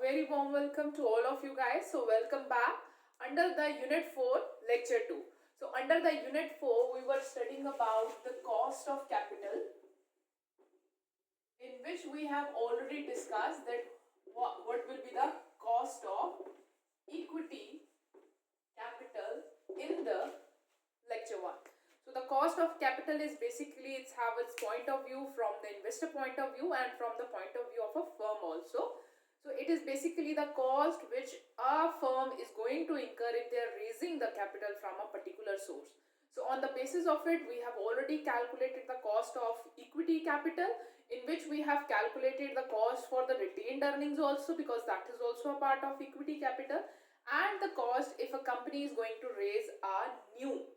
very warm welcome to all of you guys. So welcome back under the Unit 4 Lecture 2. So under the Unit 4 we were studying about the cost of capital, in which we have already discussed that what will be the cost of equity capital in the lecture 1. So the cost of capital is basically it's have its point of view from the investor point of view and from the point of view of a firm also. So it is basically the cost which a firm is going to incur if they are raising the capital from a particular source. So on the basis of it, we have already calculated the cost of equity capital, in which we have calculated the cost for the retained earnings also, because that is also a part of equity capital, and the cost if a company is going to raise a new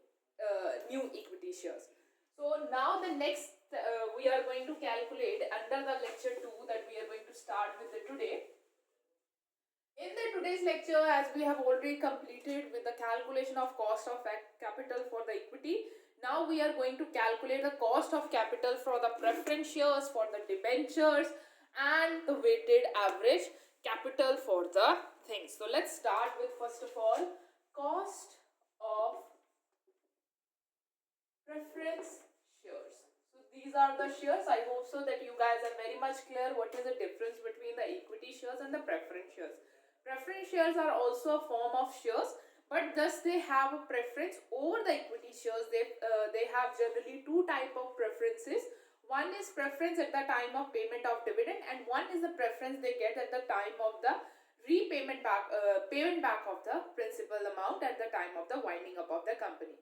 equity shares. So now the next we are going to calculate under the lecture 2 that we are going to start with the today. In the today's lecture, as we have already completed with the calculation of cost of capital for the equity, now we are going to calculate the cost of capital for the preference shares, for the debentures, and the weighted average capital for the things. So let's start with, first of all, cost of preference shares. So these are the shares. I hope so that you guys are very much clear what is the difference between the equity shares and the preference shares. Preference shares are also a form of shares, but thus they have a preference over the equity shares. They have generally two type of preferences. One is preference at the time of payment of dividend, and one is the preference they get at the time of the payment back of the principal amount at the time of the winding up of the company.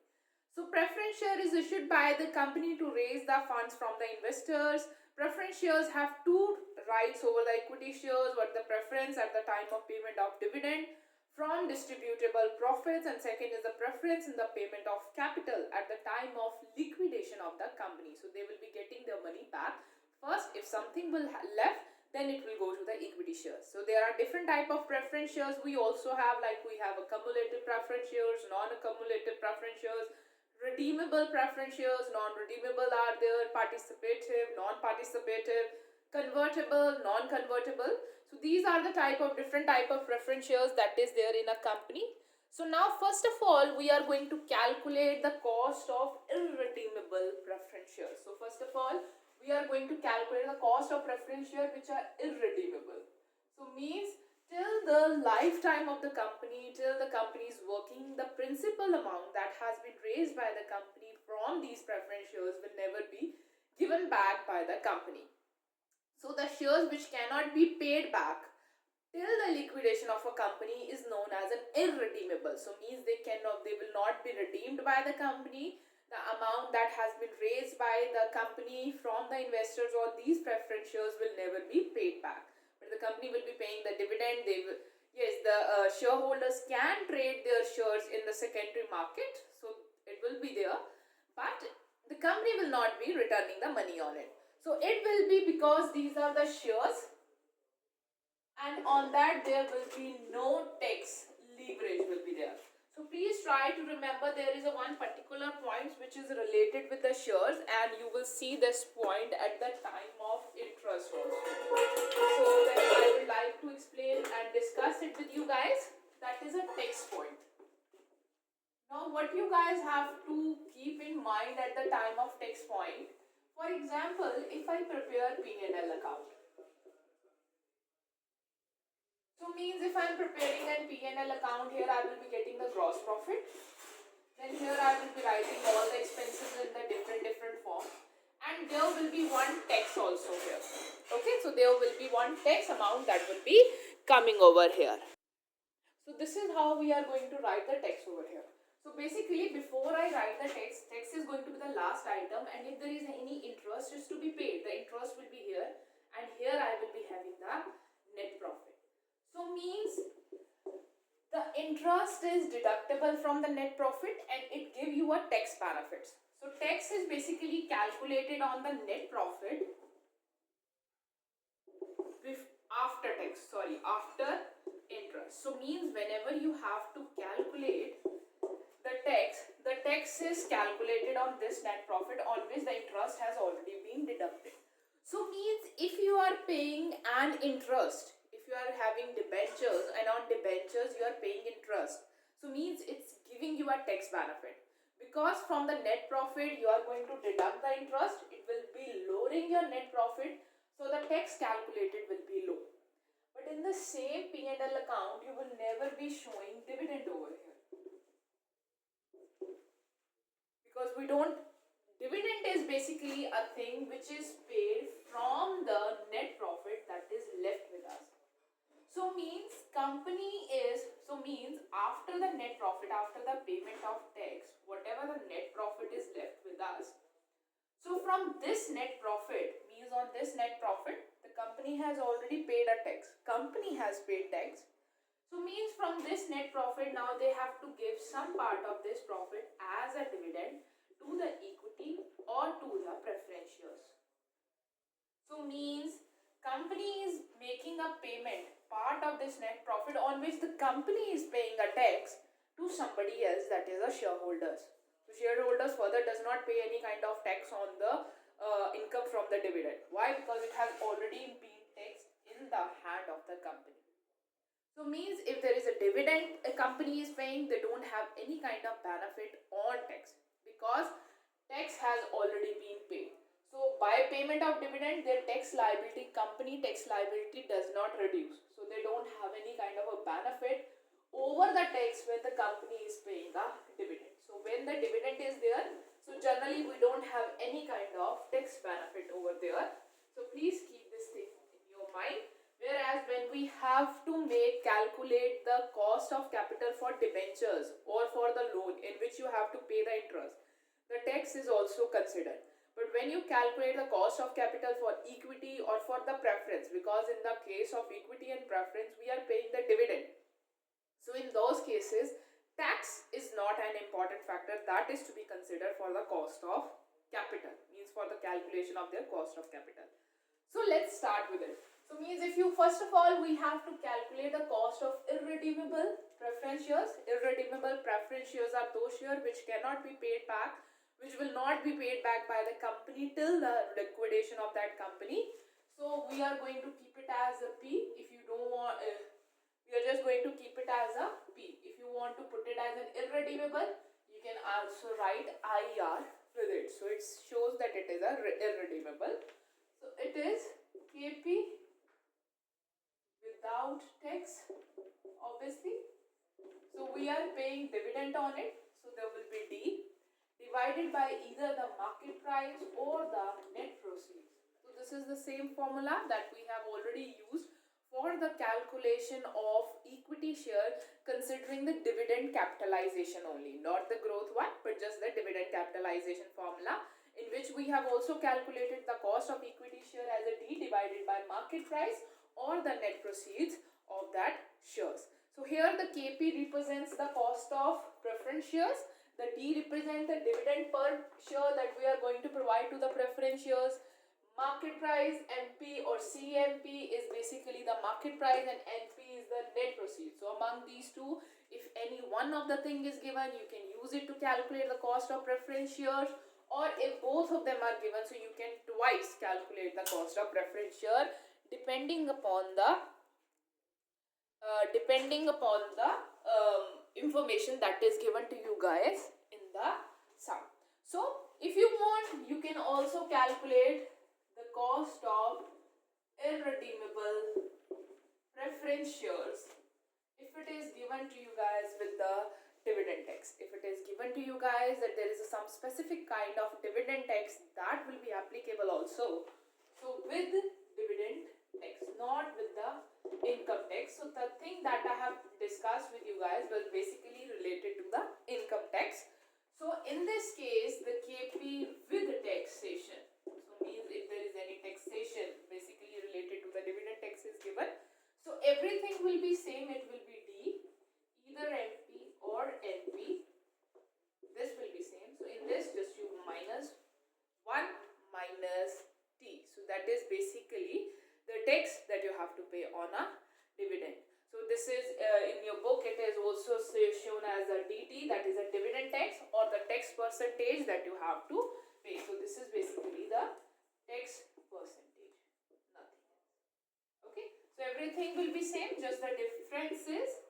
So preference share is issued by the company to raise the funds from the investors. Preference shares have two rights over the equity shares, but the preference at the time of payment of dividend from distributable profits, and second is the preference in the payment of capital at the time of liquidation of the company. So they will be getting their money back. First, if something will left, then it will go to the equity shares. So there are different type of preference shares. We also have, like, we have accumulated preference shares, non-accumulated preference shares, redeemable preference shares, non-redeemable are there, participative, non-participative, convertible, non-convertible. So these are the different type of preference shares that is there in a company. So now first of all we are going to calculate the cost of irredeemable preference shares. So first of all we are going to calculate the cost of preference shares which are irredeemable. So means till the lifetime of the company, till the company is working, the principal amount that has been raised by the company from these preference shares will never be given back by the company. So the shares which cannot be paid back till the liquidation of a company is known as an irredeemable. So means they will not be redeemed by the company. The amount that has been raised by the company from the investors on these preference shares will never be paid back. But the company will be paying the dividend. The shareholders can trade their shares in the secondary market, so it will be there, but the company will not be returning the money on it. So it will be, because these are the shares, and on that there will be no tax leverage will be there. So please try to remember there is a one particular point which is related with the shares, and you will see this point at the time of interest also. So then I would like to explain and discuss it with you guys. That is a tax point. Now what you guys have to keep in mind at the time of tax point, for example, if I prepare P&L account. So means if I am preparing a P&L account, here I will be getting the gross profit. Then here I will be writing all the expenses in the different form. And there will be one tax also here. Okay, so there will be one tax amount that will be coming over here. So this is how we are going to write the tax over here. So basically before I write the tax is going to be the last item, and if there is any interest is to be paid, the interest will be here, and here I will be having the net profit. So means the interest is deductible from the net profit and it give you a tax benefits. So tax is basically calculated on the net profit after interest. So means whenever you have to calculate the tax is calculated on this net profit on which the interest has already been deducted. So means if you are paying an interest, if you are having debentures, and on debentures you are paying interest, so means it's giving you a tax benefit, because from the net profit you are going to deduct the interest, it will be lowering your net profit, so the tax calculated will be low. But in the same P&L account, you will never be showing dividend over here, because we don't, dividend is basically a thing which is paid from the net profit that is left with us. So means after the net profit, after the payment of tax, whatever the net profit is left with us, so from this net profit, means on this net profit, the company has already paid a tax. Company has paid tax. So means from this net profit, now they have to give some part of this profit as a dividend to the equity or to the preference shares. So means company is making a payment, part of this net profit on which the company is paying a tax to somebody else, that is a shareholders. So shareholders further does not pay any kind of tax on the income from the dividend. Why? Because it has already been taxed in the hand of the company. So means if there is a dividend a company is paying, they don't have any kind of benefit on tax, because tax has already been paid. So by payment of dividend, their tax liability, company tax liability does not reduce. So they don't have any kind of a benefit over the tax when the company is paying a dividend. So when the dividend is there, so generally we don't have any kind of tax benefit over there. So please keep this thing in your mind. Whereas when we have to calculate the cost of capital for debentures or for the loan in which you have to pay the interest, the tax is also considered. But when you calculate the cost of capital for equity or for the preference, because in the case of equity and preference we are paying the dividend, so in those cases tax is not an important factor that is to be considered for the cost of capital, means for the calculation of their cost of capital. So let's start with it. So means if you, first of all, we have to calculate the cost of irredeemable preference shares. Irredeemable preference shares are those shares which cannot be paid back, which will not be paid back by the company till the liquidation of that company. So we are going to keep it as a P. If you don't want, we are just going to keep it as a P. If you want to put it as an irredeemable, you can also write IR with it. So it shows that it is a irredeemable. So it is KP without tax, obviously. So we are paying dividend on it. So there will be D divided by either the market price or the net proceeds. So this is the same formula that we have already used for the calculation of equity share, considering the dividend capitalization only, not the growth one, but just the dividend capitalization formula, in which we have also calculated the cost of equity share as a D divided by market price or the net proceeds of that shares. So here the KP represents the cost of preference shares, the D represents the dividend per share that we are going to provide to the preference shares. Market price, MP or CMP is basically the market price and NP is the net proceeds. So among these two, if any one of the thing is given, you can use it to calculate the cost of preference shares, or if both of them are given, so you can twice calculate the cost of preference share depending upon the information that is given to you guys in the sum. So if you want, you can also calculate the cost of irredeemable preference shares if it is given to you guys with the dividend tax. If it is given to you guys that there is some specific kind of dividend tax that will be applicable also. So with dividend tax, not with the income tax. So the thing that I have discussed with you guys was basically related to the income tax. So in this case, the KP with taxation, so means if there is any taxation basically related to the dividend tax is given, so everything will be same. It will be D, either MP or NP. This will be same. So in this, just you minus 1 minus T. So that is basically the tax that you have to pay on a dividend. So this is in your book, it is also shown as a DT, that is a dividend tax, or the tax percentage that you have to pay. So this is basically the tax percentage, nothing else. Okay, so everything will be same, just the difference is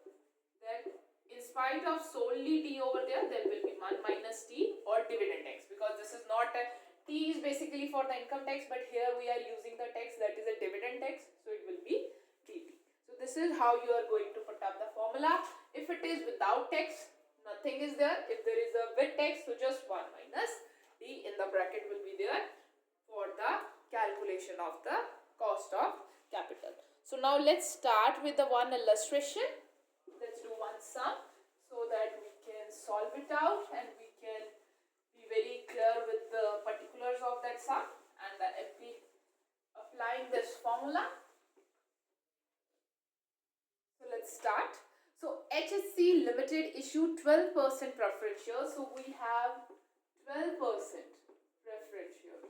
that in spite of solely t over there, there will be 1 minus t or dividend tax, because this is not a t is basically for the income tax, but here we are using the tax that is a dividend tax, so it will be dt. So this is how you are going to put up the formula. If it is without tax, nothing is there. If there is a with tax, so just 1 minus t in the bracket will be there for the calculation of the cost of capital. So now let's start with the one illustration. Let's do one sum so that we can solve it out and we can be very clear with the particulars of that sum and the MP applying this formula. So let's start. So HSC Limited issued 12% preference shares. So we have 12% preference shares.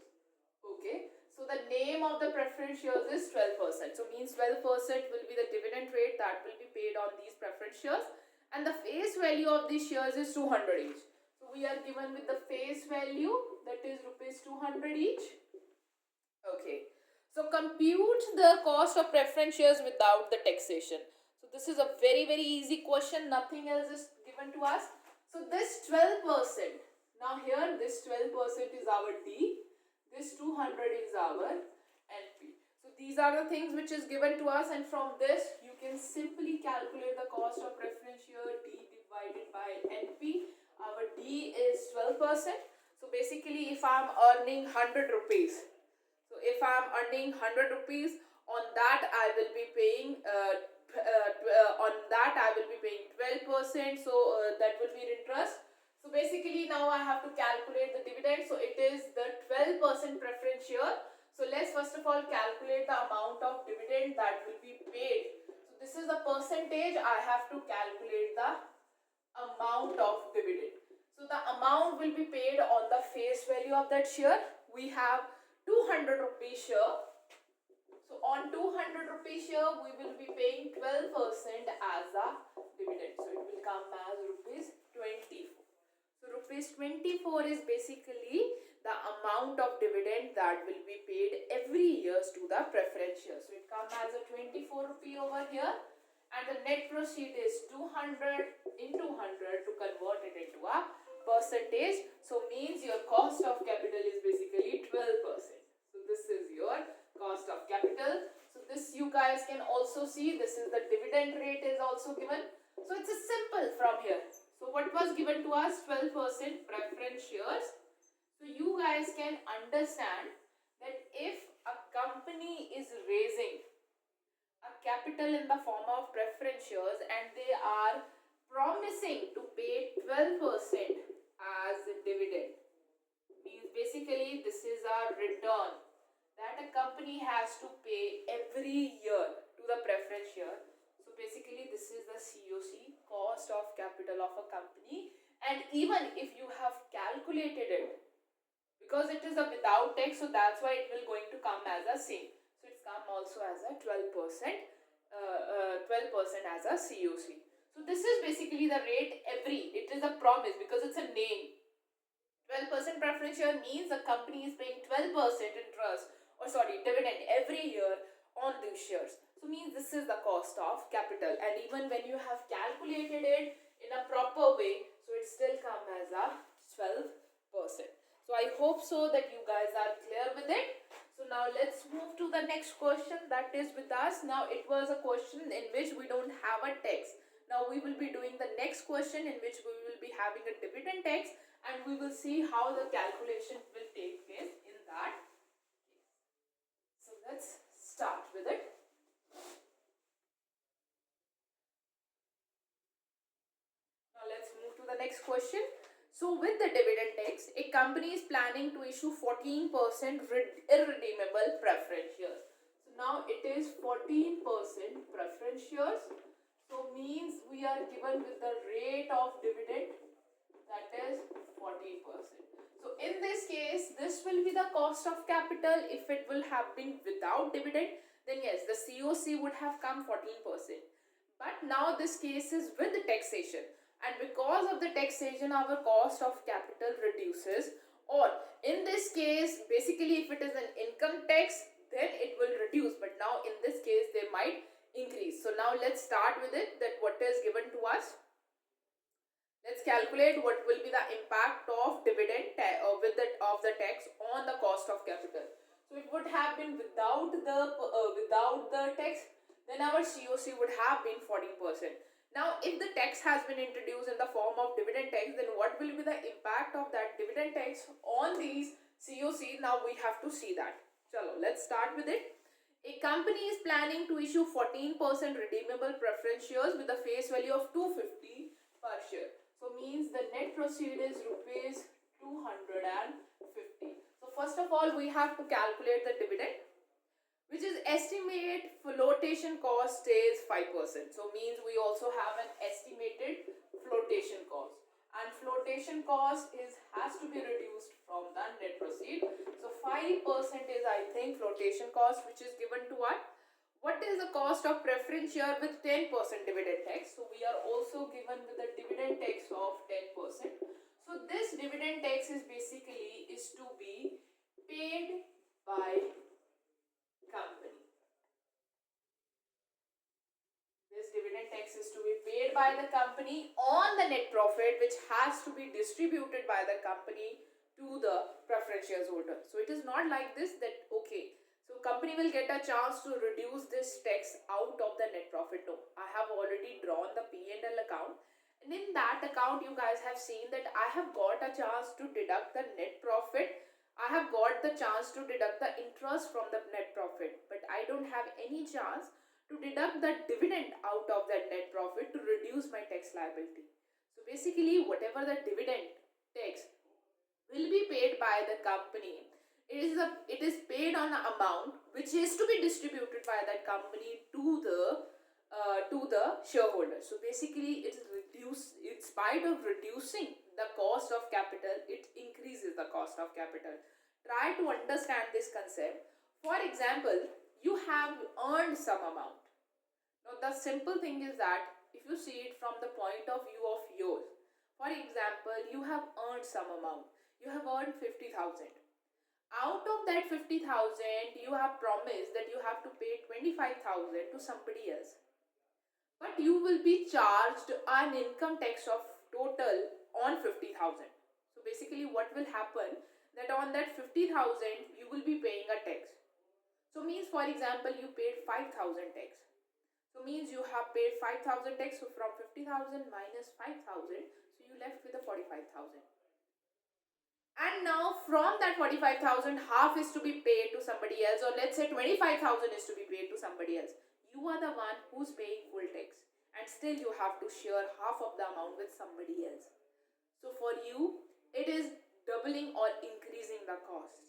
Okay. So the name of the preference shares is 12%. So means 12% will be the dividend rate that will be paid on these preference shares. And the face value of these shares is 200 each. So we are given with the face value, that is rupees 200 each. Okay. So compute the cost of preference shares without the taxation. So this is a very easy question. Nothing else is given to us. So this 12%. Now here this 12% is our D. This 200 is our NP. So these are the things which is given to us, and from this you can simply calculate the cost of preference share D divided by NP. Our D is 12%. So basically if I am earning 100 rupees, so if I am earning 100 rupees, on that I will be paying 12%. So that will be interest. So basically now I have to calculate the dividend. So it is the 12% preference share. So let's first of all calculate the amount of dividend that will be paid. So this is the percentage. I have to calculate the amount of dividend. So the amount will be paid on the face value of that share. We have 200 rupees share. So on 200 rupees share we will be paying 12% as a dividend. So it will come as rupees 24. So rupees 24 is basically the amount of dividend that will be paid every year to the preference share. So it comes as a 24 rupee over here, and the net proceed is 200 into 100 to convert it into a percentage. So means your cost of capital is basically 12%. So this is your cost of capital. So this you guys can also see, this is the dividend rate is also given. So it's a simple from here. So what was given to us? 12% preference shares. So you guys can understand that if a company is raising a capital in the form of preference shares and they are promising to pay 12% as a dividend, means basically this is a return that a company has to pay every year to the preference share. So basically this is the COC, cost of capital of a company, and even if you have calculated it, because it is a without tax, so that's why it will going to come as a same. So it's come also as a 12% as a COC. So this is basically the rate it is a promise because it's a name. 12% preference share means the company is paying 12% interest dividend every year on these shares. So means this is the cost of capital, and even when you have calculated it in a proper way, so it still comes as a 12%. So I hope so that you guys are clear with it. So now let's move to the next question that is with us. Now it was a question in which we don't have a tax. Now we will be doing the next question in which we will be having a dividend tax, and we will see how the calculation will take place in that case. So let's start with it. Now let's move to the next question. So with the dividend tax, a company is planning to issue 14% irredeemable preference shares. So now it is 14% preference shares. So means we are given with the rate of dividend, that is 14%. So in this case, this will be the cost of capital. If it will have been without dividend, then yes, the COC would have come 14%. But now this case is with the taxation, and because of the taxation our cost of capital reduces, or in this case basically if it is an income tax then it will reduce, but now in this case they might now let's start with it, that what is given to us. Let's calculate what will be the impact of dividend of the tax on the cost of capital. So it would have been without the tax, then our COC would have been 14%. Now, if the tax has been introduced in the form of dividend tax, then what will be the impact of that dividend tax on these COC? Now we have to see that. Chalo, let's start with it. A company is planning to issue 14% redeemable preference shares with a face value of 250 per share. So means the net proceed is rupees 250. So first of all, we have to calculate the dividend, which is estimate flotation cost is 5%. So means we also have an estimated flotation cost, and flotation cost has to be reduced from the net proceed. So 5% is, I think, flotation cost, which is given to what? What is the cost of preference share with 10% dividend tax? So we are also given with a dividend tax of 10%. So this dividend tax is basically to be paid by company. This dividend tax is to be paid by the company on the net profit, which has to be distributed by the company to the preference shares holder. So it is not like this that okay, so company will get a chance to reduce this tax out of the net profit. No, I have already drawn the P&L account, and in that account you guys have seen that I have got a chance to deduct the net profit. I have got the chance to deduct the interest from the net profit, but I don't have any chance to deduct the dividend out of that net profit to reduce my tax liability. So basically, whatever the dividend tax will be paid by the company, it is paid on an amount which is to be distributed by that company to the shareholder. So basically, in spite of reducing the cost of capital, it increases the cost of capital. Try to understand this concept. For example, you have earned some amount. Now the simple thing is that if you see it from the point of view of yours, for example, you have earned some amount. You have earned 50,000. Out of that 50,000, you have promised that you have to pay 25,000 to somebody else. But you will be charged an income tax of total on 50,000. So basically what will happen, that on that 50,000 you will be paying a tax. So means, for example, you paid 5,000 tax. So means you have paid 5,000 tax. So from 50,000 minus 5,000, so you left with a 45,000. And now from that 45,000, half is to be paid to somebody else, or let's say 25,000 is to be paid to somebody else. You are the one who's paying full tax, and still you have to share half of the amount with somebody else. So for you, it is doubling or increasing the cost.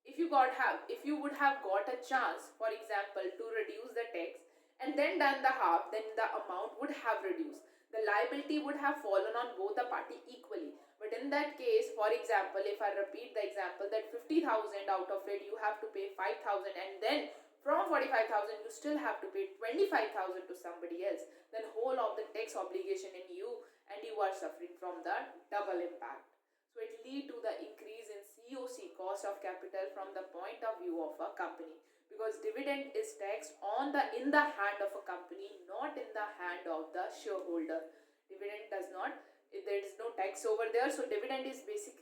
If you would have got a chance, for example, to reduce the tax and then done the half, then the amount would have reduced. The liability would have fallen on both the party equally. But in that case, for example, if I repeat the example that 50,000 out of it you have to pay 5,000, and then from 45,000 you still have to pay 25,000 to somebody else, then whole of the tax obligation in you, and you are suffering from the double impact. So it lead to the increase in COC, cost of capital, from the point of view of a company, because dividend is taxed in the hand of a company, not in the hand of the shareholder. Dividend does not, there is no tax over there. So dividend is taxed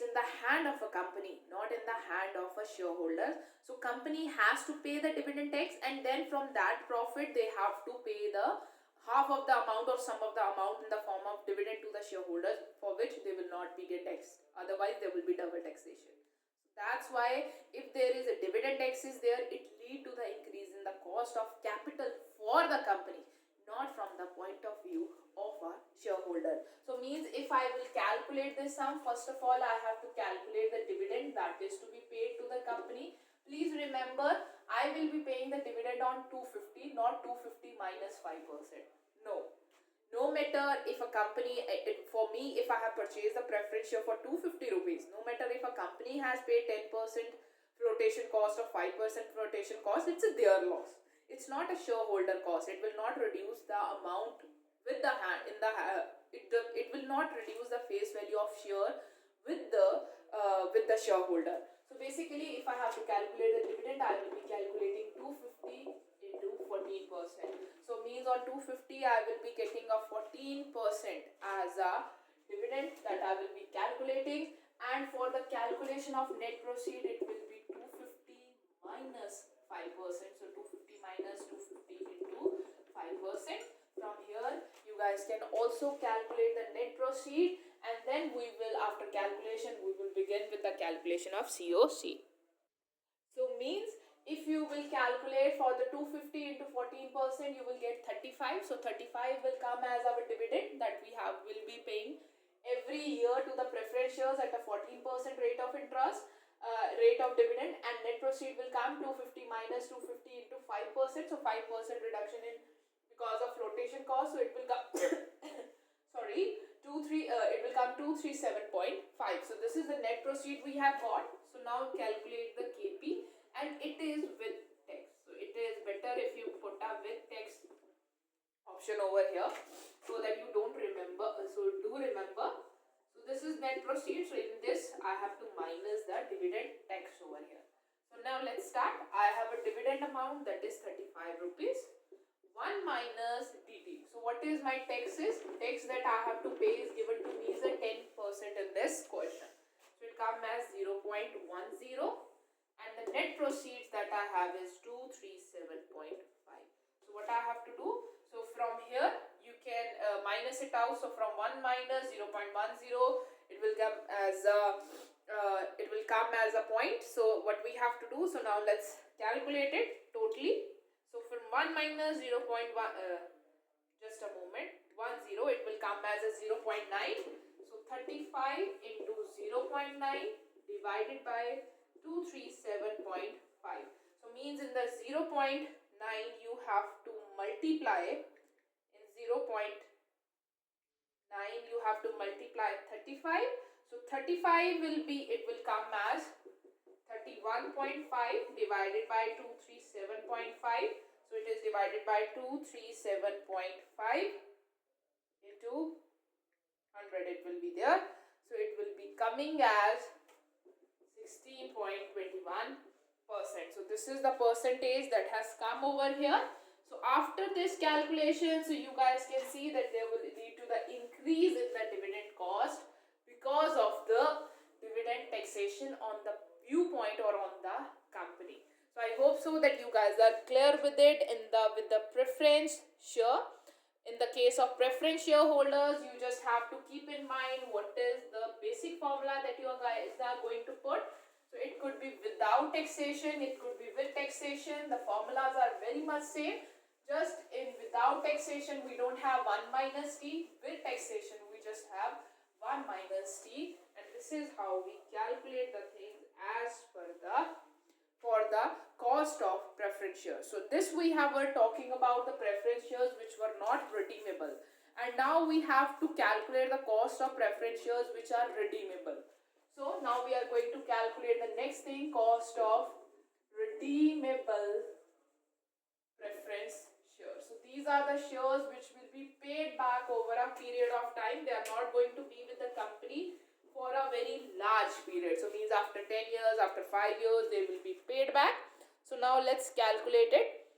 in the hand of a company, not in the hand of a shareholder. So company has to pay the dividend tax, and then from that profit they have to pay the half of the amount or some of the amount in the form of dividend to the shareholders, for which they will not be get taxed. Otherwise there will be double taxation. That's why if there is a dividend tax is there, it lead to the increase in the cost of capital for the company, not from the point of view of a shareholder. So means if I will calculate this sum, first of all I have to calculate the dividend that is to be paid to the company. Please remember, I will be paying the dividend on 250, not 250 minus 5%. No matter if a company, for me, if I have purchased the preference share for 250 rupees, no matter if a company has paid 10% flotation cost or 5% flotation cost, it's their loss. It's not a shareholder cost. It will not reduce the amount with the hand in the it will not reduce the face value of share with the shareholder. So basically, if I have to calculate the dividend, I will be calculating 250 250, I will be getting a 14% as a dividend that I will be calculating, and for the calculation of net proceed it will be 250 minus 5%. So 250 minus 250 into 5%. From here you guys can also calculate the net proceed, and then we will, after calculation, we will begin with the calculation of COC. So means if you will calculate for the 250 into 14%, you will get 35. So 35 will come as our dividend that we will be paying every year to the preference shares at a 14% rate of interest, rate of dividend, and net proceed will come 250 minus 250 into 5%. So 5% reduction in because of flotation cost. So it will come sorry, it will come 237.5. So this is the net proceed we have got. So now calculate the KP, and it is with text. So it is better if you put a with text option over here so that you don't remember. So do remember. So this is net proceed. So in this I have to minus the dividend tax over here. So now let's start. I have a dividend amount that is 35 rupees. 1 minus dt. So what is my tax is? Tax that I have to pay is given to me is a 10% in this question. So it comes as 0.10, and the net proceeds that I have is 237.5. So what I have to do? So from here you can minus it out. So from 1 minus 0.10, it will come as a point. So what we have to do? So now let's calculate it totally. So from 1 minus 0.1, just a moment, 10, it will come as a 0.9. So 35 into 0.9 divided by 237.5. So means in the 0.9 you have to multiply, in 0.9 you have to multiply 35. So 35 it will come as 31.5 divided by 237.5. So it is divided by 237.5 into 100. It will be there. So it will be coming as 16.21%. So this is the percentage that has come over here. So after this calculation, so you guys can see that there will lead to the increase in the dividend cost because of the dividend taxation on the viewpoint or on the company. So I hope so that you guys are clear with it with the preference share. In the case of preference shareholders, you just have to keep in mind what is the basic formula that you guys are going to put. So it could be without taxation, it could be with taxation. The formulas are very much same. Just in without taxation, we don't have 1 minus t. With taxation, we just have 1 minus t. And this is how we calculate the things as per for the cost of preference shares. So this we were talking about the preference shares which were not redeemable, and now we have to calculate the cost of preference shares which are redeemable. So now we are going to calculate the next thing, cost of redeemable preference shares. So these are the shares which will be paid back over a period of time. They are not going to be with the company for a very large period. So means after 10 years, after 5 years, they will be paid back. So now let's calculate it.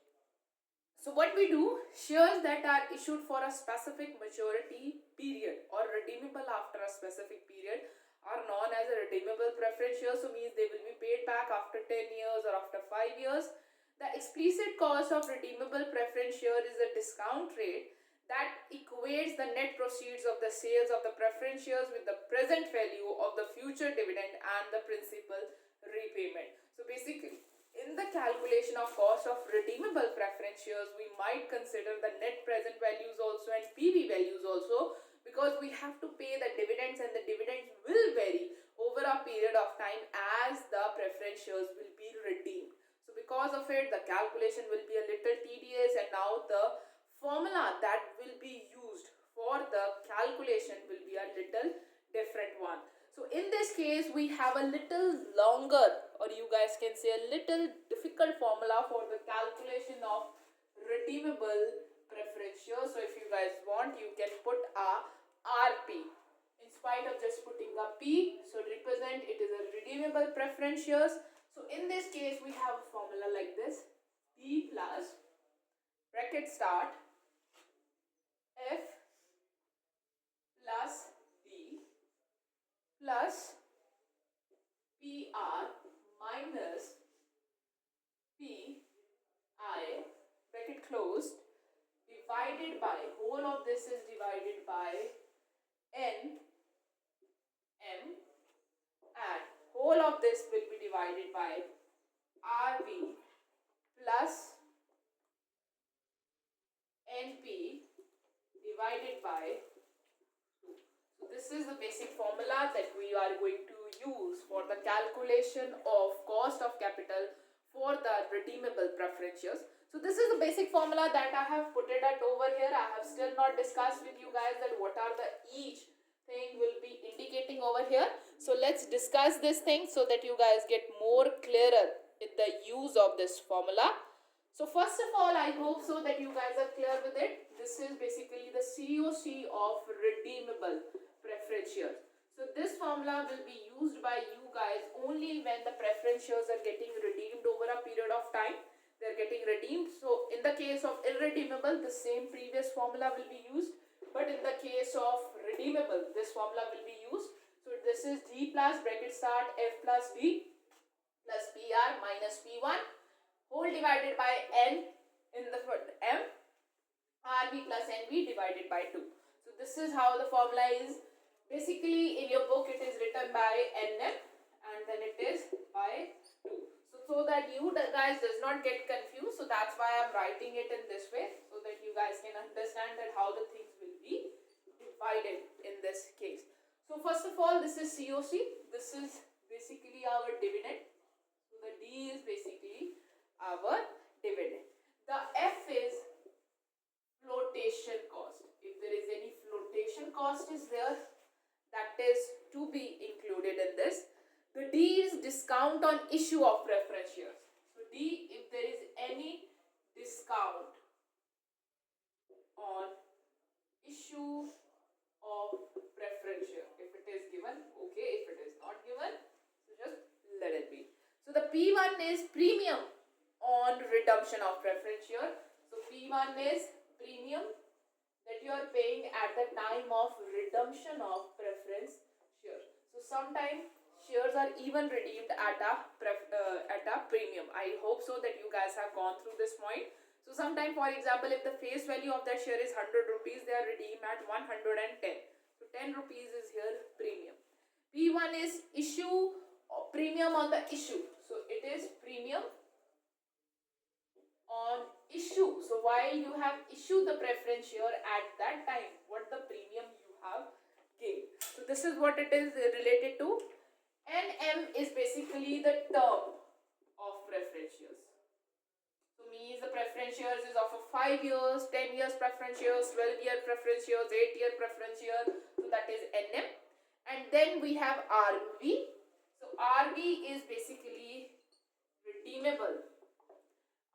So what we do, shares that are issued for a specific maturity period or redeemable after a specific period are known as a redeemable preference shares. So means they will be paid back after 10 years or after 5 years. The explicit cost of redeemable preference share is a discount rate that equates the net proceeds of the sales of the preference shares with the present value of the future dividend and the principal repayment. So basically, in the calculation of cost of redeemable preference shares, we might consider the net present values also and PV values also, because we have to pay the dividends, and the dividends will vary over a period of time as the preference shares will be redeemed. So because of it, the calculation will be a little tedious, and now the formula that will be used for the calculation will be a little different one. So in this case, we have a little longer, or you guys can say a little difficult formula for the calculation of redeemable preference shares. So if you guys want, you can put a RP in spite of just putting a P. So represent it is a redeemable preference shares. So in this case, we have a formula like this: P plus bracket start plus PR minus PI, bracket closed, divided by, whole of this is divided by NM, and whole of this will be divided by RB plus NP divided by 2. So this is the basic formula that we are going to use for the calculation of cost of capital for the redeemable preference shares. So this is the basic formula that I have put it at over here. I have still not discussed with you guys that what are the each thing will be indicating over here. So let's discuss this thing so that you guys get more clearer in the use of this formula. So first of all, I hope so that you guys are clear with it. This is basically the COC of redeemable preference shares. So this formula will be used by you guys only when the preference shares are getting redeemed over a period of time. They are getting redeemed. So in the case of irredeemable, the same previous formula will be used. But in the case of redeemable, this formula will be used. So this is G plus bracket start F plus B plus PR minus P1 whole divided by N in the M, RB plus NB divided by 2. So this is how the formula is. Basically in your book it is written by NM and then it is by 2. So that you guys does not get confused. So that's why I'm writing it in this way so that you guys can understand that how the things will be divided in this case. So first of all, this is COC. This is basically our dividend. So the D is basically our dividend. The F is flotation cost. If there is any flotation cost is there, that is to be included in this. The D is discount on issue of preference shares. So D, if there is any discount on issue of preference share, if it is given, okay. If it is not given, so just let it be. So the P1 is premium on redemption of preference share. So P1 is premium that you are paying at the time of redemption of preference share. So sometimes shares are even redeemed at a premium. I hope so that you guys have gone through this point. So sometimes, for example, if the face value of that share is 100 rupees, they are redeemed at 110. So 10 rupees is here premium. P1 is issue premium on the issue. So it is premium on issue. So while you have issued the preference share at that time, what the premium you have gained. So this is what it is related to. NM is basically the term of preference shares. So means the preference shares is of a 5 years, 10 years preference shares, 12-year preference shares, 8-year preference shares. So that is NM. And then we have RB. So RB is basically redeemable.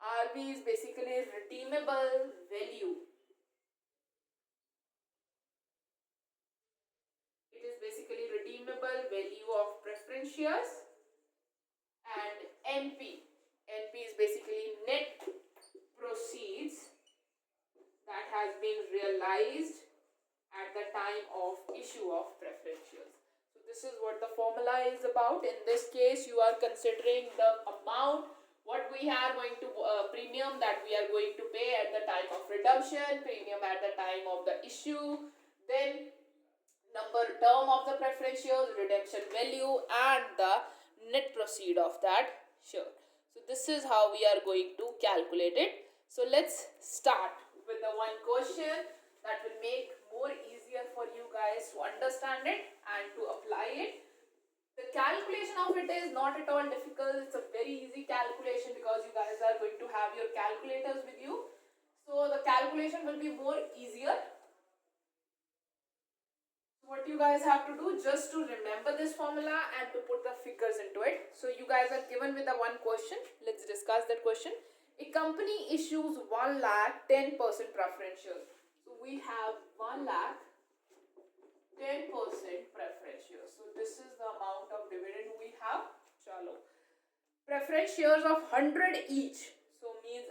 RB is basically redeemable value. It is basically redeemable value of preference shares. And NP. NP is basically net proceeds that has been realized at the time of issue of preference shares. So this is what the formula is about. In this case, you are considering the amount what we are going to premium that we are going to pay at the time of redemption, premium at the time of the issue, then term of the preference shares, redemption value, and the net proceed of that share. So this is how we are going to calculate it. So let's start with the one question that will make more easier for you guys to understand it and to apply it. The calculation of it is not at all difficult. It's a very easy calculation because you guys are going to have your calculators with you. So the calculation will be more easier. So what you guys have to do just to remember this formula and to put the figures into it. So you guys are given with the one question. Let's discuss that question. A company issues 1 lakh 10% preference shares. So we have 1 lakh 10% preference shares. So this is the amount of dividend we have. Chalo. Preference shares of 100 each. So means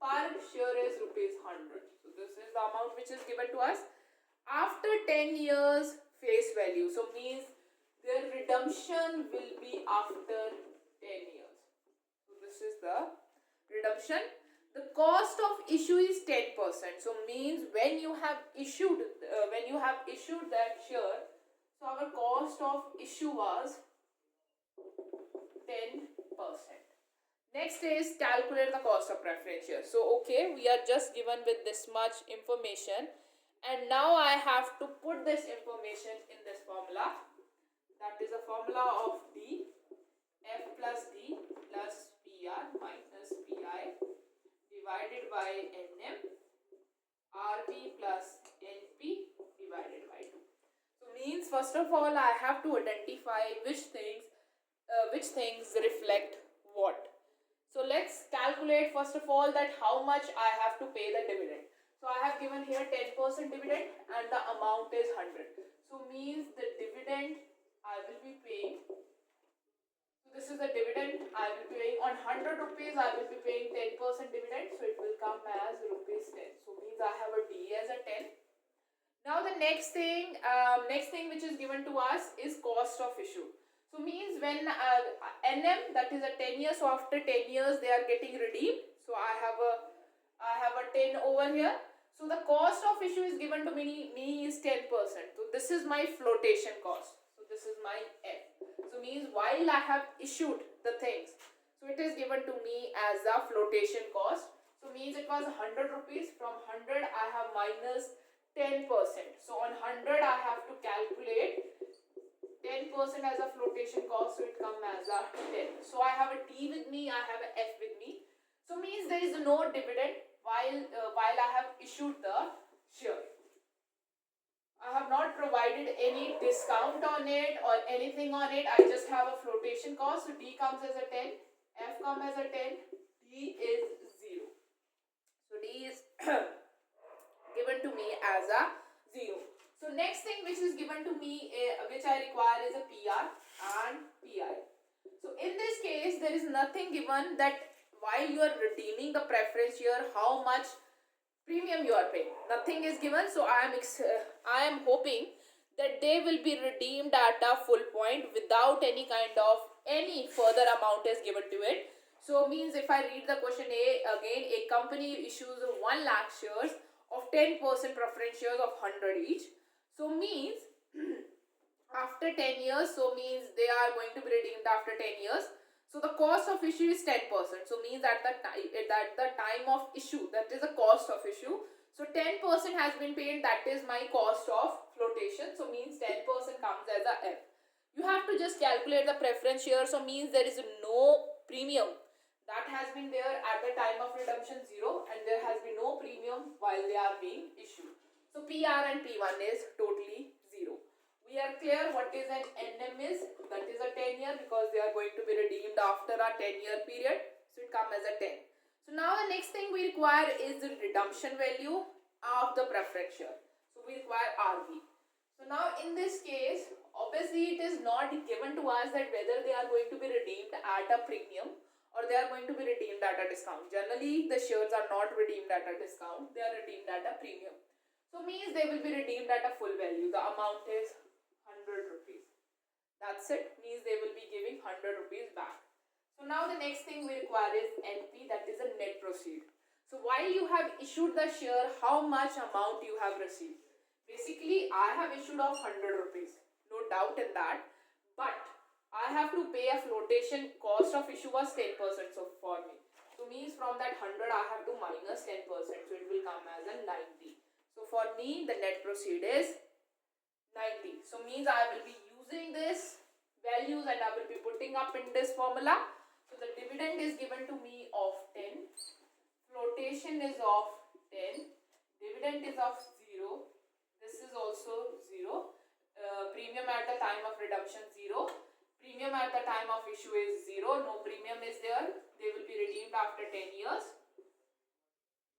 per share is rupees 100. So this is the amount which is given to us. After 10 years face value. So means their redemption will be after 10 years. So this is the redemption. The cost of issue is 10%. So means when you have issued that share, so our cost of issue was 10%. Next is calculate the cost of preference share. So okay, we are just given with this much information, and now I have to put this information in this formula. That is a formula of D, F plus D plus PR minus PI divided by NM, RB plus NP divided by 2. So means first of all I have to identify which things reflect what. So let's calculate first of all that how much I have to pay the dividend. So I have given here 10% dividend and the amount is 100. So means the dividend I will be paying. So this is the dividend I will be paying on 100 rupees. I will be paying 10% dividend. So it will come as rupees 10. So means I have a D as a 10. Now the next thing which is given to us is cost of issue. So means when NM, that is a 10 years. So after 10 years they are getting redeemed. So I have a 10 over here. So the cost of issue is given to me is 10%. So this is my flotation cost. So this is my F. So means while I have issued the things, so it is given to me as a flotation cost. So means it was 100 rupees. From 100 I have minus 10%. So on 100 I have to calculate 10% as a flotation cost. So it comes as a 10. So I have a D with me, I have a F with me. So means there is no dividend while I have issued the share. I have not provided any discount on it or anything on it. I just have a flotation cost. So D comes as a 10, F comes as a 10, D is 0. So D is given to me as a 0. So next thing which is given to me, which I require, is a PR and PI. So in this case there is nothing given that while you are redeeming the preference share how much premium you are paying. Nothing is given. So I am hoping that they will be redeemed at a full point without any further amount is given to it. So means if I read the question A again, a company issues 1 lakh shares of 10% preference shares of 100 each. So means after 10 years, so means they are going to be redeemed after 10 years. So the cost of issue is 10%. So means at the time of issue, that is the cost of issue. So 10% has been paid, that is my cost of flotation. So means 10% comes as a F. You have to just calculate the preference share. So means there is no premium that has been there at the time of redemption 0, and there has been no premium while they are being issued. So PR and P1 is totally 0. We are clear what is an NM is. That is a 10 year because they are going to be redeemed after a 10-year period. So it comes as a 10. So now the next thing we require is the redemption value of the preference share. So we require RV. So now in this case, obviously it is not given to us that whether they are going to be redeemed at a premium or they are going to be redeemed at a discount. Generally the shares are not redeemed at a discount, they are redeemed at a premium. So means they will be redeemed at a full value. The amount is 100 rupees. That's it. Means they will be giving 100 rupees back. So now the next thing we require is NP, that is a net proceed. So while you have issued the share, how much amount you have received? Basically I have issued of 100 rupees. No doubt in that. But I have to pay a flotation cost of issue was 10%. So for me. So means from that 100 I have to minus 10%. So it will come as a 90. So for me the net proceed is 90. So means I will be using this values and I will be putting up in this formula. So the dividend is given to me of 10. Flotation is of 10. Dividend is of 0. This is also 0. Premium at the time of redemption 0. Premium at the time of issue is 0. No premium is there. They will be redeemed after 10 years.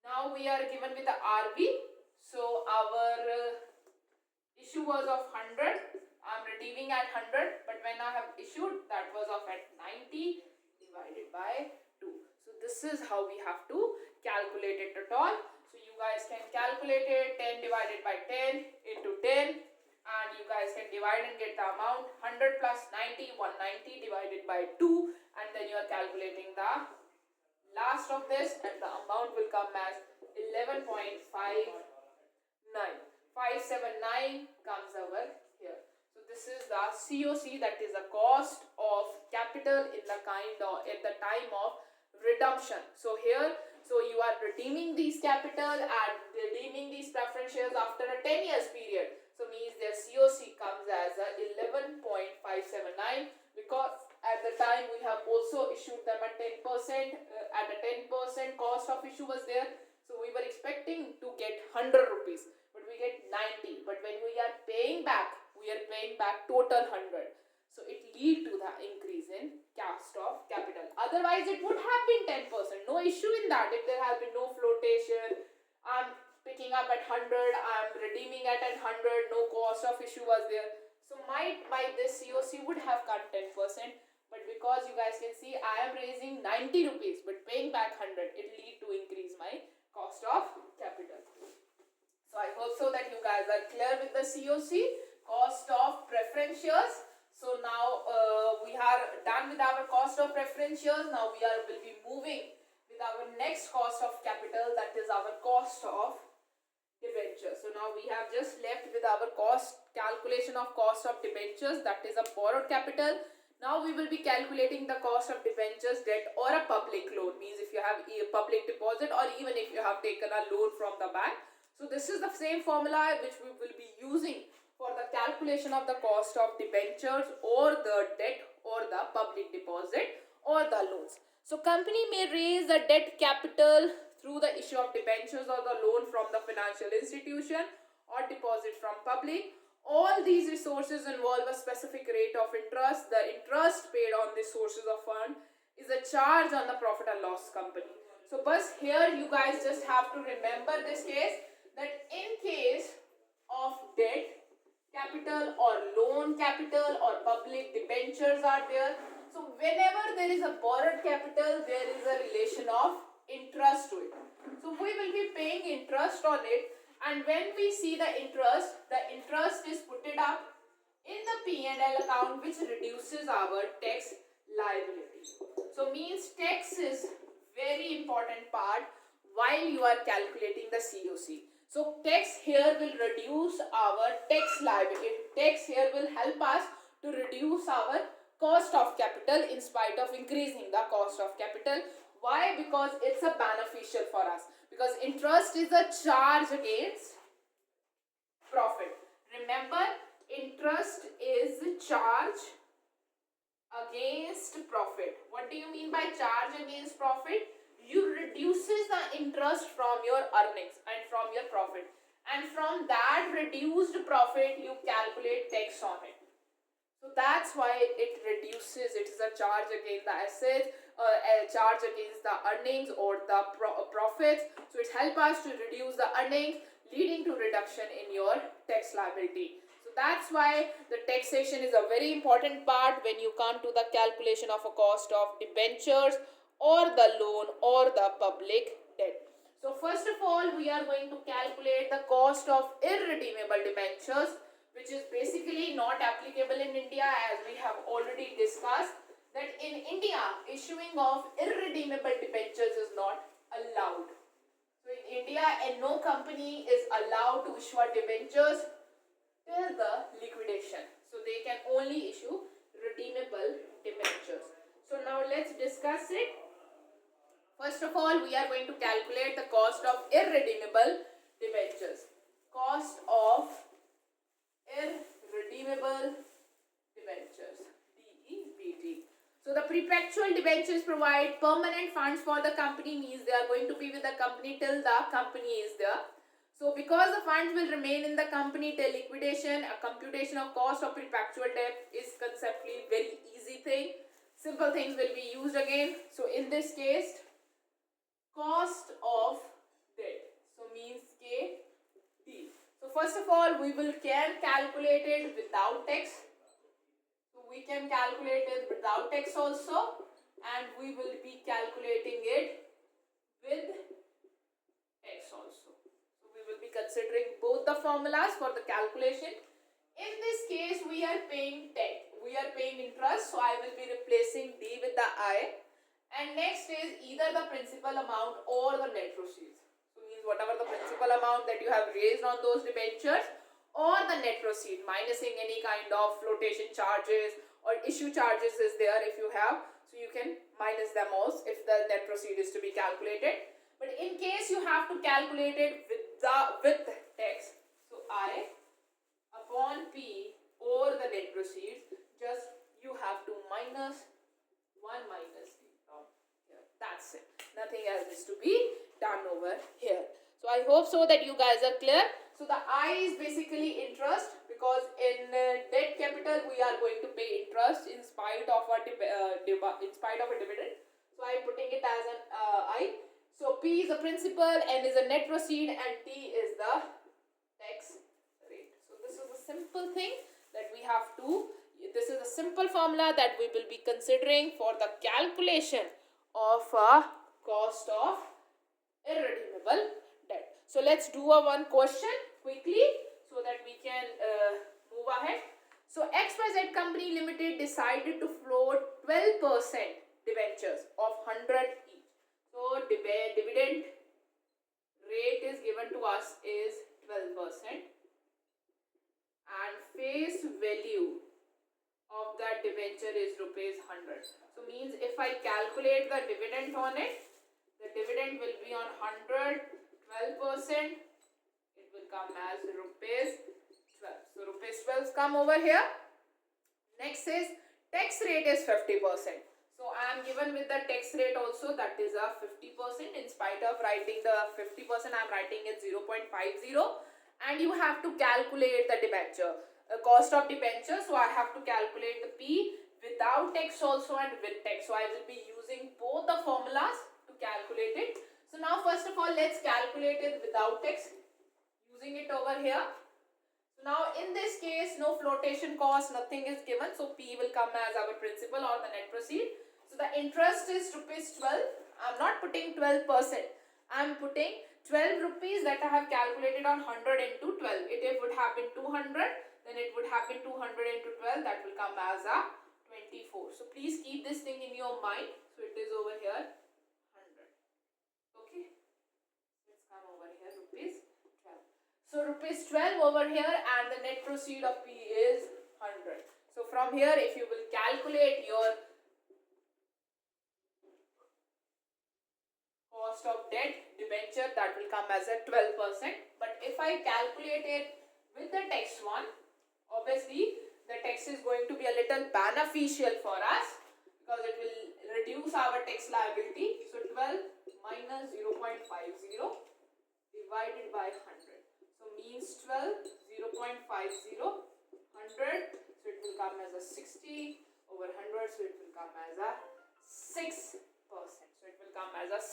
Now we are given with the RV. So our issue was of 100. I am redeeming at 100, but when I have issued, that was of at 90 divided by 2. So this is how we have to calculate it at all. So you guys can calculate it. 10 divided by 10 into 10. and you guys can divide and get the amount. 100 plus 90, 190 divided by 2, and then you are calculating the last of this, and the amount will come as 11.59. 579 comes over here. So this is the COC, that is the cost of capital in the kind of at the time of redemption. So here, so you are redeeming these capital and redeeming these preference shares after a 10 years period. So means their COC comes as a 11.579, because at the time we have also issued them at 10%, at a 10% cost of issue was there. So we were expecting to get 100 rupees, but we get 90. But when we are paying back, we are paying back total 100. So it lead to the increase in cost of capital. Otherwise it would have been 10%. No issue in that. If there has been no flotation, I'm picking up at 100, I'm redeeming at 100, no cost of issue was there. So might by this COC would have cut 10%. But because you guys can see I am raising 90 rupees but paying back 100, it lead to increase my cost of capital. So I hope so that you guys are clear with the COC, cost of preference shares. So now we are done with our cost of preference shares. Now we will be moving with our next cost of capital, that is our cost of debenture. So now we have just left with our calculation of cost of debentures, that is a borrowed capital. Now we will be calculating the cost of debentures, debt or a public loan, means if you have a public deposit or even if you have taken a loan from the bank. So this is the same formula which we will be using for the calculation of the cost of debentures or the debt or the public deposit or the loans. So company may raise the debt capital through the issue of debentures or the loan from the financial institution or deposit from public. All these resources involve a specific rate of interest. The interest paid on these sources of fund is a charge on the profit and loss company. So bus here you guys just have to remember this case, that in case of debt capital or loan capital or public debentures are there. So whenever there is a borrowed capital, there is a relation of interest to it. So we will be paying interest on it, and when we see the interest is put it up in the P&L account, which reduces our tax liability. So means tax is very important part while you are calculating the COC. So tax here will reduce our tax liability. Tax here will help us to reduce our cost of capital in spite of increasing the cost of capital. Why? Because it's a beneficial for us. Because interest is a charge against profit. Remember, interest is charge against profit. What do you mean by charge against profit? You reduces the interest from your earnings and from your profit, and from that reduced profit you calculate tax on it. So that's why it reduces. It is a charge against the assets, a charge against the earnings or the profits. So it helps us to reduce the earnings, leading to reduction in your tax liability. So that's why the taxation is a very important part when you come to the calculation of a cost of debentures or the loan or the public debt. So first of all, we are going to calculate the cost of irredeemable debentures, which is basically not applicable in India, as we have already discussed that in India issuing of irredeemable debentures is not allowed. So in India, and no company is allowed to issue debentures till the liquidation. So they can only issue redeemable debentures. So now let's discuss it. First of all, we are going to calculate the cost of irredeemable debentures. Cost of irredeemable debentures, DEBT. So the perpetual debentures provide permanent funds for the company, means they are going to be with the company till the company is there. So because the funds will remain in the company till liquidation, a computation of cost of perpetual debt is conceptually very easy thing. Simple things will be used again. So in this case, cost of debt, so means KD. So first of all, we can calculate it without tax. So we can calculate it without tax also, and we will be calculating it with tax also. So we will be considering both the formulas for the calculation. In this case, we are paying interest, so I will be replacing D with the I. And next is either the principal amount or the net proceeds. So means whatever the principal amount that you have raised on those debentures or the net proceed, minusing any kind of flotation charges or issue charges is there if you have. So you can minus them all if the net proceed is to be calculated. But in case you have to calculate it with tax, so I upon P or the net proceeds, just you have to minus 1 minus D from here. That's it. Nothing else is to be done over here. So I hope so that you guys are clear. So the I is basically interest, because in debt capital we are going to pay interest in spite of a dividend. So I am putting it as an I. So P is the principal, N is a net proceed, and T is the tax rate. So this is a simple thing that we have to, this is a simple formula that we will be considering for the calculation of a cost of irredeemable debt. So let's do a one question quickly so that we can move ahead. So XYZ Company Limited decided to float 12% debentures of 100 each. So dividend rate is given to us is 12%, and face value of that debenture is rupees 100. So means if I calculate the dividend on it, the dividend will be on 100, 12%, it will come as rupees 12. So rupees 12 come over here. Next is tax rate is 50%. So I am given with the tax rate also, that is a 50%. In spite of writing the 50%, I am writing it 0.50, and you have to calculate the debenture, cost of debenture. So I have to calculate the P without tax also and with tax. So I will be using both the formulas to calculate it. So now first of all, let's calculate it without tax using it over here. So now in this case, no flotation cost, nothing is given. So P will come as our principal or the net proceed. So the interest is rupees 12. I am not putting 12%. I am putting 12 rupees that I have calculated on 100 into 12. If it would have been 200, then it would have been 200 into 12. That will come as a 24. So please keep this thing in your mind. So it is over here 100. Okay. Let's come over here, rupees 12. So rupees 12 over here, and the net proceed of P is 100. So from here, if you will calculate your cost of debt debenture, that will come as a 12%. But if I calculate it with the tax one, obviously the tax is going to be a little beneficial for us because it will reduce our tax liability. So 12 minus 0.50 divided by 100. So means 12, 0.50, 100. So it will come as a 60 over 100. So it will come as a 6%. So it will come as a 6%.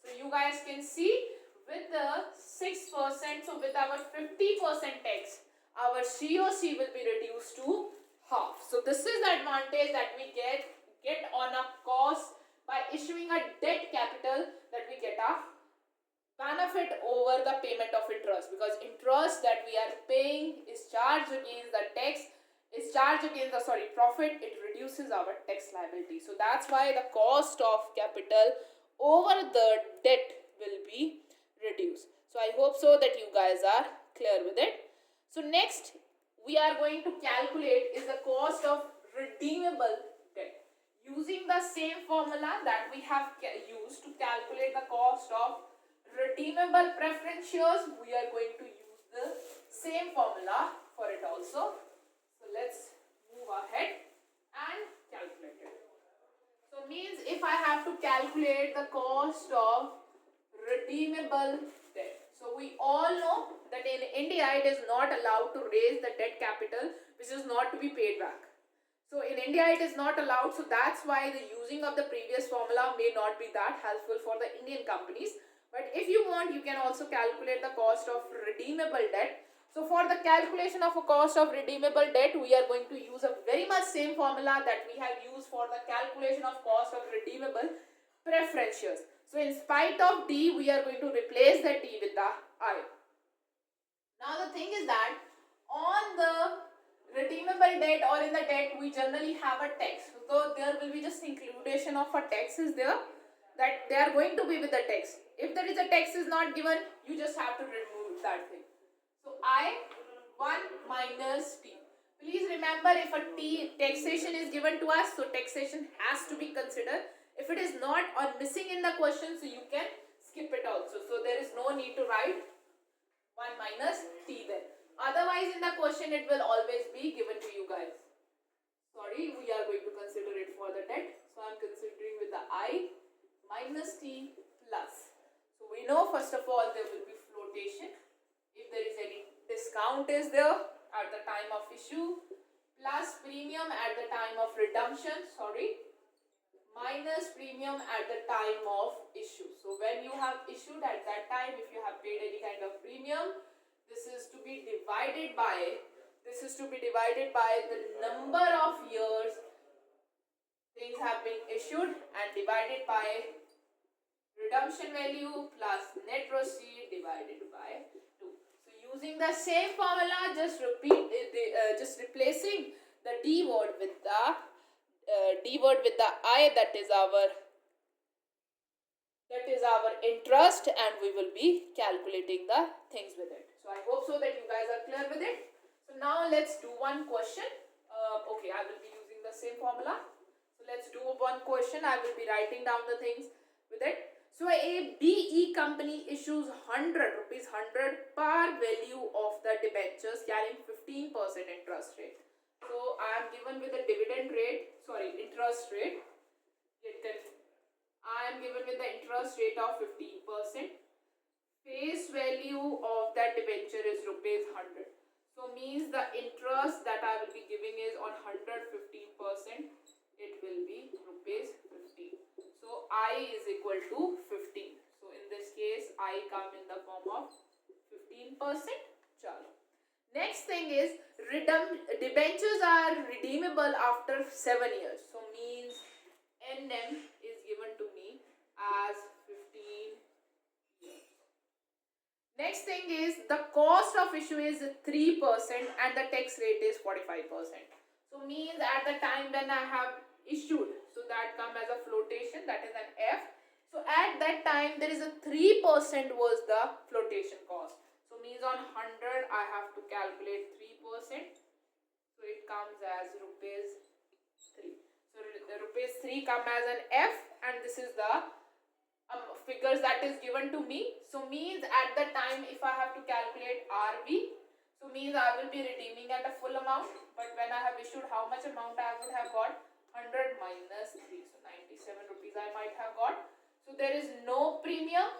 So you guys can see with the 6%, so with our 50% tax, our COC will be reduced to half. So this is the advantage that we get on a cost by issuing a debt capital, that we get a benefit over the payment of interest, because interest that we are paying is charged against the tax, is charged against the profit. It reduces our tax liability. So that's why the cost of capital over the debt will be reduced. So I hope so that you guys are clear with it. So next we are going to calculate is the cost of redeemable debt using the same formula that we have used to calculate the cost of redeemable preference shares. We are going to use the same formula for it also. So let's move ahead and calculate it. So means if I have to calculate the cost of redeemable debt. So we all know that in India it is not allowed to raise the debt capital which is not to be paid back. So in India it is not allowed. So that's why the using of the previous formula may not be that helpful for the Indian companies. But if you want, you can also calculate the cost of redeemable debt. So for the calculation of a cost of redeemable debt, we are going to use a very much same formula that we have used for the calculation of cost of redeemable preference shares. So in spite of D, we are going to replace the T with the I. Now the thing is that On the redeemable debt or in the debt, we generally have a tax. So there will be just inclusion of a tax is there, that they are going to be with the tax. If there is a tax is not given, you just have to remove that thing. So I1 minus T. Please remember, if a T taxation is given to us, so taxation has to be considered. If it is not or missing in the question, so you can skip it also. So there is no need to write 1 minus T there. Otherwise in the question it will always be given to you guys. Sorry, we are going to consider it for the debt. So I am considering with the I minus T plus. So we know first of all there will be flotation. If there is any discount is there at the time of issue, plus premium at the time of redemption, minus premium at the time of issue. So when you have issued at that time, if you have paid any kind of premium, this is to be divided by the number of years things have been issued and divided by redemption value plus net proceed divided by 2. So using the same formula, just replacing the D word with the I, that is our interest, and we will be calculating the things with it. So I hope so that you guys are clear with it. So now let's do one question. Okay, I will be using the same formula. So let's do one question. I will be writing down the things with it. So a BE company issues 100 rupees par value of the debentures carrying 15% interest rate. So I am given with the interest rate. I am given with the interest rate of 15%. Face value of that debenture is rupees 100. So means the interest that I will be giving is on 115%. It will be rupees 15. So I is equal to 15. So in this case, I come in the form of 15%. Chalo. Next thing is debentures are redeemable after 7 years. So means NM is given to me as 15 years. Next thing is the cost of issue is 3% and the tax rate is 45%. So means at the time when I have issued, so that come as a flotation, that is an F. So at that time there is a 3% was the flotation cost. So means on 100 I have to calculate 3%. So it comes as rupees 3. So the rupees 3 come as an F, and this is the figures that is given to me. So means at the time if I have to calculate RV, so means I will be redeeming at a full amount, but when I have issued, how much amount I would have got? 100 minus 3, so 97 rupees I might have got. So there is no premium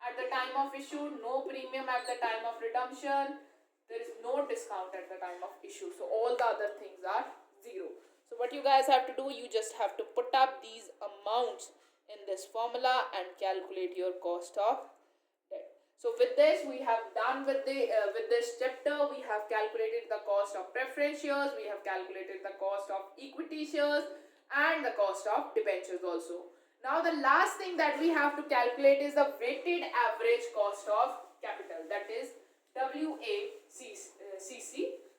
at the time of issue, no premium at the time of redemption, there is no discount at the time of issue. So all the other things are 0. So what you guys have to do, you just have to put up these amounts in this formula and calculate your cost of debt. So with this we have done with this chapter. We have calculated the cost of preference shares, we have calculated the cost of equity shares and the cost of debentures also. Now the last thing that we have to calculate is the weighted average cost of capital, that is WACC.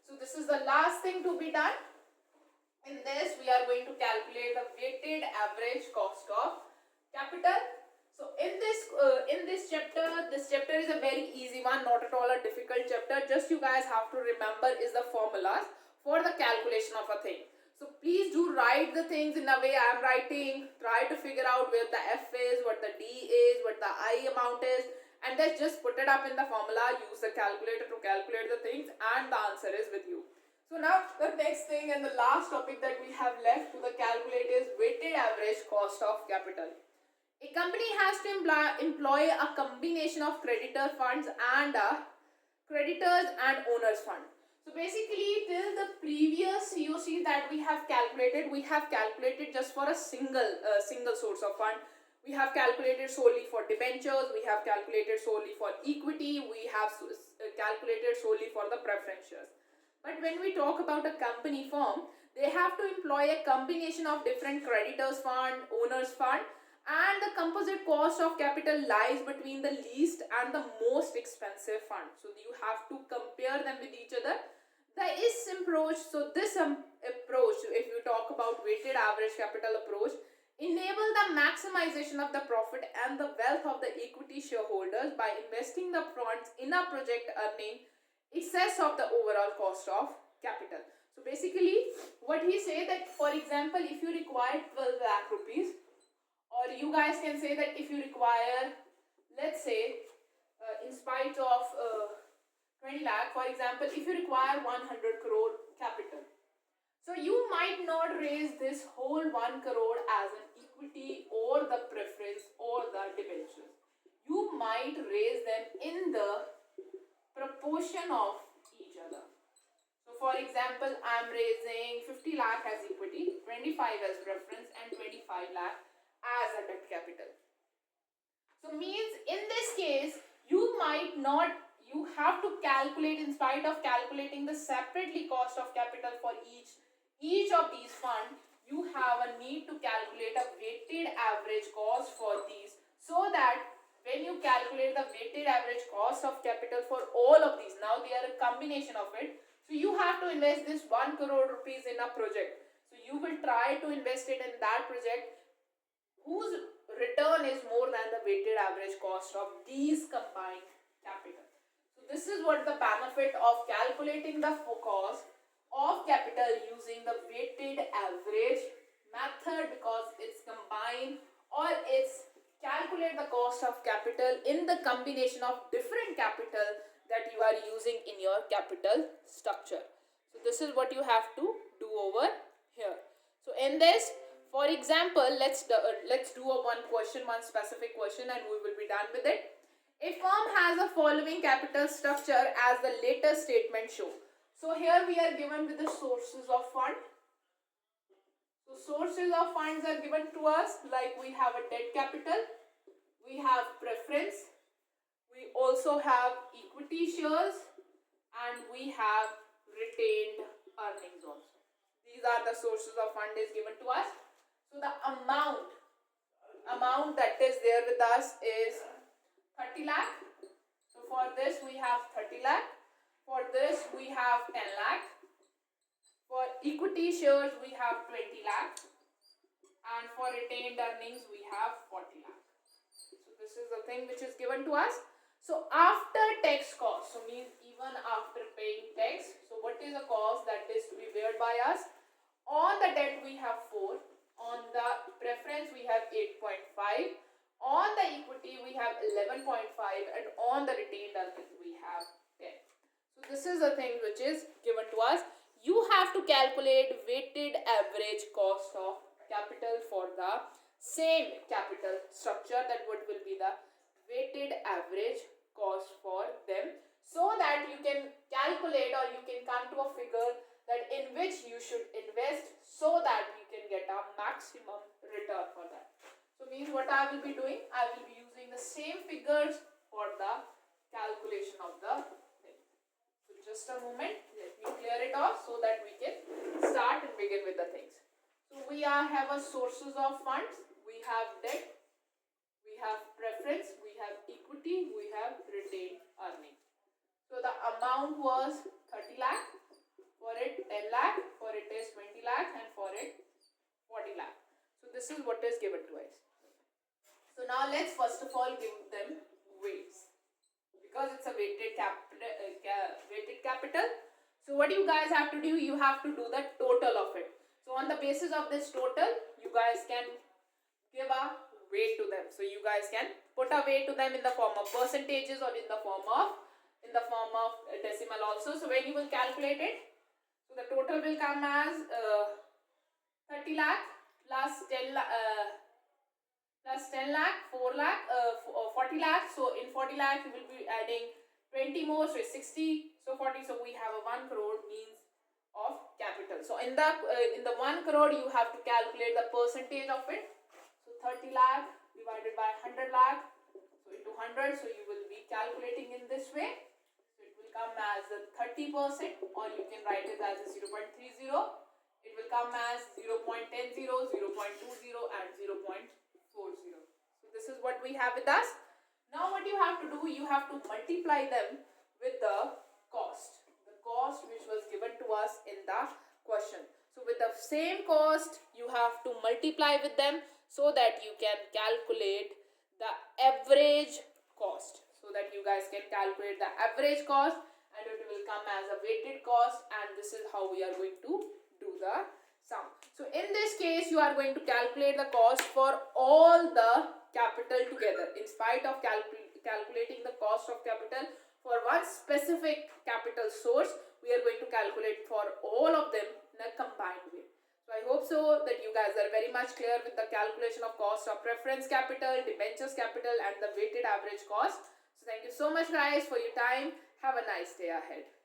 So this is the last thing to be done. In this we are going to calculate the weighted average cost of capital. So in this chapter is a very easy one, not at all a difficult chapter. Just you guys have to remember is the formulas for the calculation of a thing. So please do write the things in the way I am writing. Try to figure out where the F is, what the D is, what the I amount is, and then just put it up in the formula. Use the calculator to calculate the things, and the answer is with you. So now the next thing and the last topic that we have left to the calculate is weighted average cost of capital. A company has to employ a combination of creditor funds and creditors and owners fund. So basically till the previous COC that we have calculated just for a single source of fund. We have calculated solely for debentures, we have calculated solely for equity, we have calculated solely for the preference shares. But when we talk about a company firm, they have to employ a combination of different creditors fund, owners fund And the composite cost of capital lies between the least and the most expensive fund. So you have to compare them with each other. The ISM approach, so this approach, if you talk about weighted average capital approach, enable the maximization of the profit and the wealth of the equity shareholders by investing the funds in a project earning excess of the overall cost of capital. So basically what he say that, for example, if you require 12 lakh rupees, or you guys can say that if you require, let's say, in spite of 20 lakh, for example, if you require 100 crore capital, so you might not raise this whole 1 crore as an equity or the preference or the debentures. You might raise them in the proportion of each other. So for example, I am raising 50 lakh as equity, 25 as preference, and 25 lakh as a debt capital. So means in this case, you might not, you have to calculate, in spite of calculating the separately cost of capital for each of these funds, you have a need to calculate a weighted average cost for these, so that when you calculate the weighted average cost of capital for all of these, now they are a combination of it. So you have to invest this 1 crore rupees in a project. So you will try to invest it in that project whose return is more than the weighted average cost of these combined capital. So this is what the benefit of calculating the cost of capital using the weighted average method, because it's combined, or it's calculate the cost of capital in the combination of different capital that you are using in your capital structure. So this is what you have to do over here. So in this, for example, let's do a one specific question, and we will be done with it. A firm has the following capital structure as the later statement show. So here we are given with the sources of fund. So sources of funds are given to us, like we have a debt capital, we have preference, we also have equity shares, and we have retained earnings also. These are the sources of fund is given to us. So the amount that is there with us is 30 lakh. So for this we have 30 lakh. For this we have 10 lakh. For equity shares we have 20 lakh. And for retained earnings we have 40 lakh. So this is the thing which is given to us. So after tax cost, so means even after paying tax, so what is the cost that is to be bear by us? On the debt we have 4, on the preference we have 8.5, on the equity we have 11.5, and on the retained earnings we have 10. So this is the thing which is given to us. You have to calculate weighted average cost of capital for the same capital structure, that what will be the weighted average cost for them, so that you can calculate or you can come to a figure that in which you should invest, so that you can get a maximum return for that. So means what I will be doing, I will be using the same figures for the calculation of the thing. So just a moment, let me clear it off so that we can start and begin with the things. So we have a sources of funds, we have debt, we have preference, we have equity, we have retained earning. So the amount was 30 lakh, for it 10 lakh, for it is 20 lakh, and for it 40 lakh. So this is what is given to us. So now let's first of all give them weights, because it's a weighted capital. So what you guys have to do, you have to do the total of it. So on the basis of this total, you guys can give a weight to them. So you guys can put a weight to them in the form of percentages or in the form of decimal also. So when you will calculate it, so the total will come as 30 lakh plus 10 lakh, 4 lakh, 40 lakh. So in 40 lakh you will be adding 20 more, so 60, so 40. So we have a 1 crore means of capital. So in the 1 crore you have to calculate the percentage of it. So 30 lakh divided by 100 lakh, so into 100, so you will be calculating in this way. So it will come as 30%, or you can write it as a 0.30. It will come as 0.10, 0.20, and 0.40. this is what we have with us. Now what you have to do, you have to multiply them with the cost which was given to us in the question. So with the same cost, you have to multiply with them so that you can calculate the average cost. So that you guys can calculate the average cost and it will come as a weighted cost, and this is how we are going to do the sum. So in this case, you are going to calculate the cost for all the capital together. In spite of calculating the cost of capital for one specific capital source, we are going to calculate for all of them in a combined way. So I hope so that you guys are very much clear with the calculation of cost of preference capital, debentures capital and the weighted average cost. So thank you so much guys for your time. Have a nice day ahead.